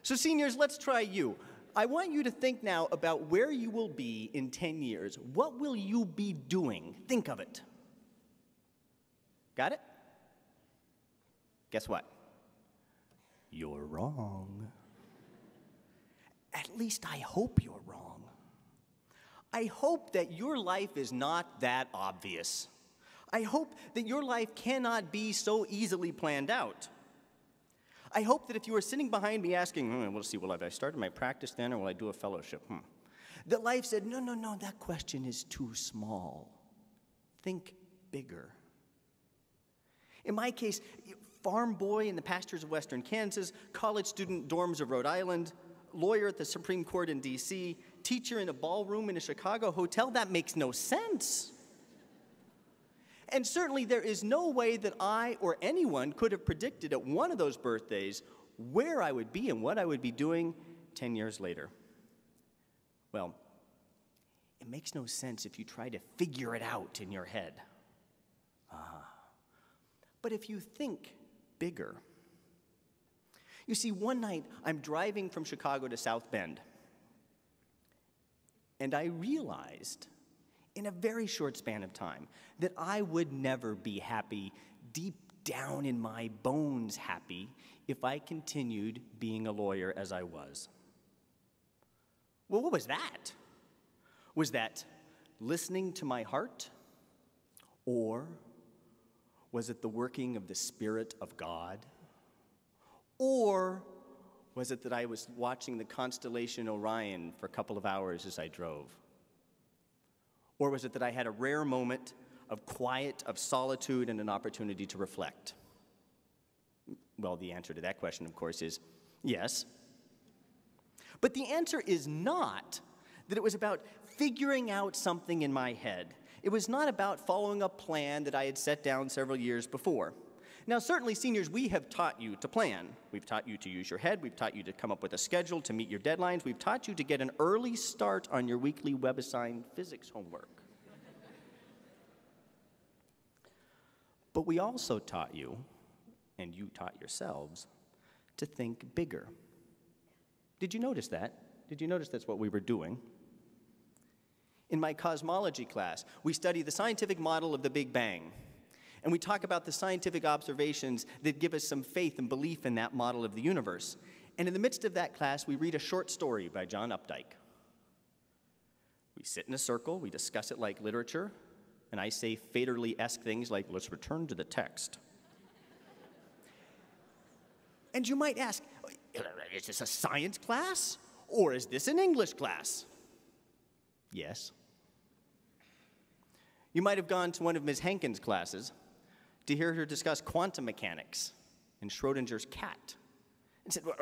So seniors, let's try you. I want you to think now about where you will be in 10 years. What will you be doing? Think of it. Got it? Guess what? You're wrong. At least I hope you're wrong. I hope that your life is not that obvious. I hope that your life cannot be so easily planned out. I hope that if you were sitting behind me asking, we'll see, will I start my practice then or will I do a fellowship? That life said, no, that question is too small. Think bigger. In my case, farm boy in the pastures of western Kansas, college student dorms of Rhode Island, lawyer at the Supreme Court in D.C., teacher in a ballroom in a Chicago hotel, that makes no sense. And certainly there is no way that I or anyone could have predicted at one of those birthdays where I would be and what I would be doing 10 years later. Well, it makes no sense if you try to figure it out in your head. But if you think bigger, you see, one night I'm driving from Chicago to South Bend, and I realized in a very short span of time that I would never be happy, deep down in my bones happy, if I continued being a lawyer as I was. Well, what was that? Was that listening to my heart? Or was it the working of the Spirit of God? Or was it that I was watching the constellation Orion for a couple of hours as I drove? Or was it that I had a rare moment of quiet, of solitude, and an opportunity to reflect? Well, the answer to that question, of course, is yes. But the answer is not that it was about figuring out something in my head. It was not about following a plan that I had set down several years before. Now, certainly, seniors, we have taught you to plan. We've taught you to use your head. We've taught you to come up with a schedule to meet your deadlines. We've taught you to get an early start on your weekly web-assigned physics homework. But we also taught you, and you taught yourselves, to think bigger. Did you notice that? Did you notice that's what we were doing? In my cosmology class, we study the scientific model of the Big Bang. And we talk about the scientific observations that give us some faith and belief in that model of the universe. And in the midst of that class, we read a short story by John Updike. We sit in a circle, we discuss it like literature, and I say fatally-esque things like, let's return to the text. And you might ask, is this a science class? Or is this an English class? Yes. You might have gone to one of Ms. Hankins' classes to hear her discuss quantum mechanics and Schrodinger's cat. And said, well,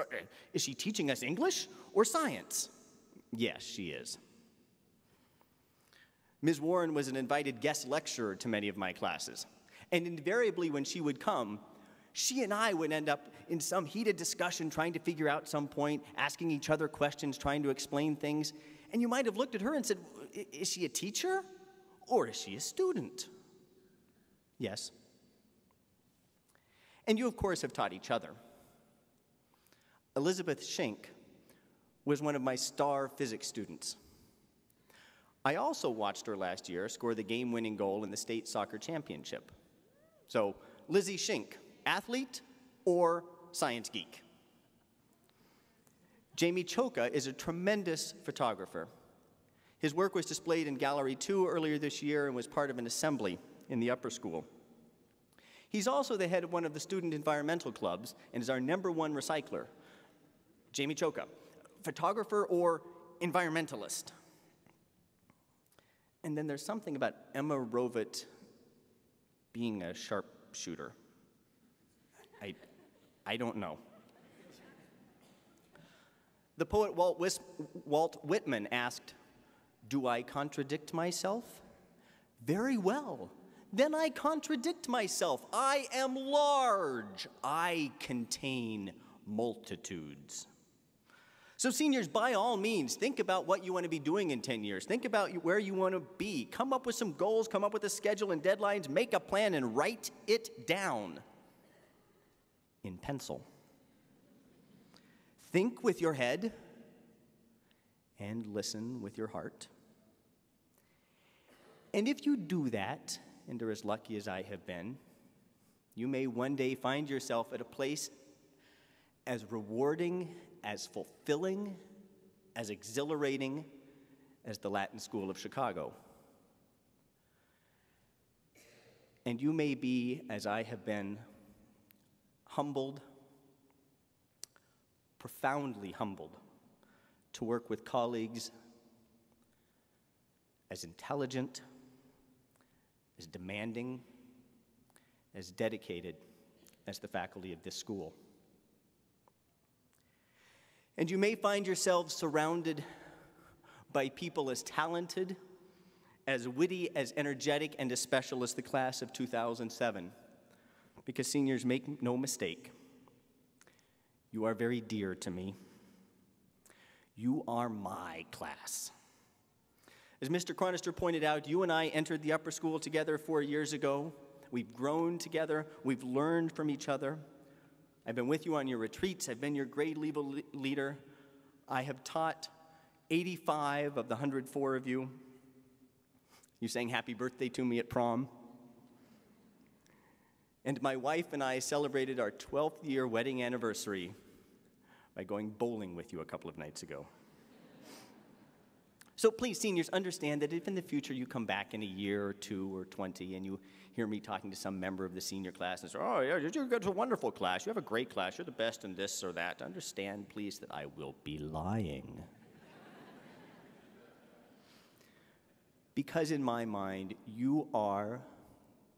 is she teaching us English or science? Yes, she is. Ms. Warren was an invited guest lecturer to many of my classes. And invariably when she would come, she and I would end up in some heated discussion trying to figure out some point, asking each other questions, trying to explain things. And you might have looked at her and said, is she a teacher or is she a student? Yes. And you, of course, have taught each other. Elizabeth Schenck was one of my star physics students. I also watched her last year score the game-winning goal in the state soccer championship. So, Lizzie Schenck, athlete or science geek? Jamie Choka is a tremendous photographer. His work was displayed in Gallery 2 earlier this year and was part of an assembly in the upper school. He's also the head of one of the student environmental clubs and is our #1 recycler. Jamie Choka, photographer or environmentalist? And then there's something about Emma Rovit being a sharpshooter. I don't know. The poet Walt Whitman asked, do I contradict myself? Very well. Then I contradict myself. I am large. I contain multitudes. So seniors, by all means, think about what you want to be doing in 10 years. Think about where you want to be. Come up with some goals, come up with a schedule and deadlines, make a plan and write it down in pencil. Think with your head and listen with your heart. And if you do that, and are as lucky as I have been, you may one day find yourself at a place as rewarding, as fulfilling, as exhilarating as the Latin School of Chicago. And you may be, as I have been, humbled, profoundly humbled, to work with colleagues as intelligent, as demanding, as dedicated as the faculty of this school. And you may find yourselves surrounded by people as talented, as witty, as energetic, and as special as the class of 2007. Because seniors, make no mistake, you are very dear to me. You are my class. As Mr. Chronister pointed out, you and I entered the upper school together 4 years ago. We've grown together. We've learned from each other. I've been with you on your retreats. I've been your grade leader. I have taught 85 of the 104 of you. You sang happy birthday to me at prom. And my wife and I celebrated our 12th year wedding anniversary by going bowling with you a couple of nights ago. So please, seniors, understand that if in the future you come back in a year or 2 or 20 and you hear me talking to some member of the senior class and say, oh, yeah, it's a wonderful class, you have a great class, you're the best in this or that, understand, please, that I will be lying. Because in my mind, you are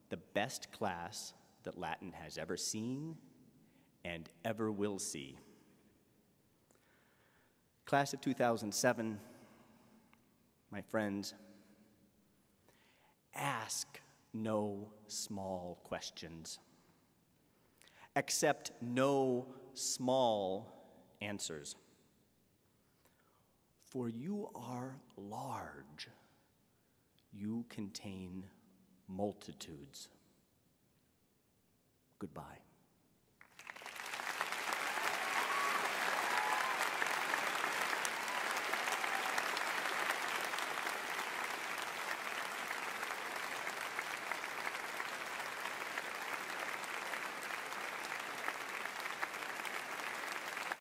the best class that Latin has ever seen and ever will see. Class of 2007, my friends, ask no small questions. Accept no small answers. For you are large. You contain multitudes. Goodbye.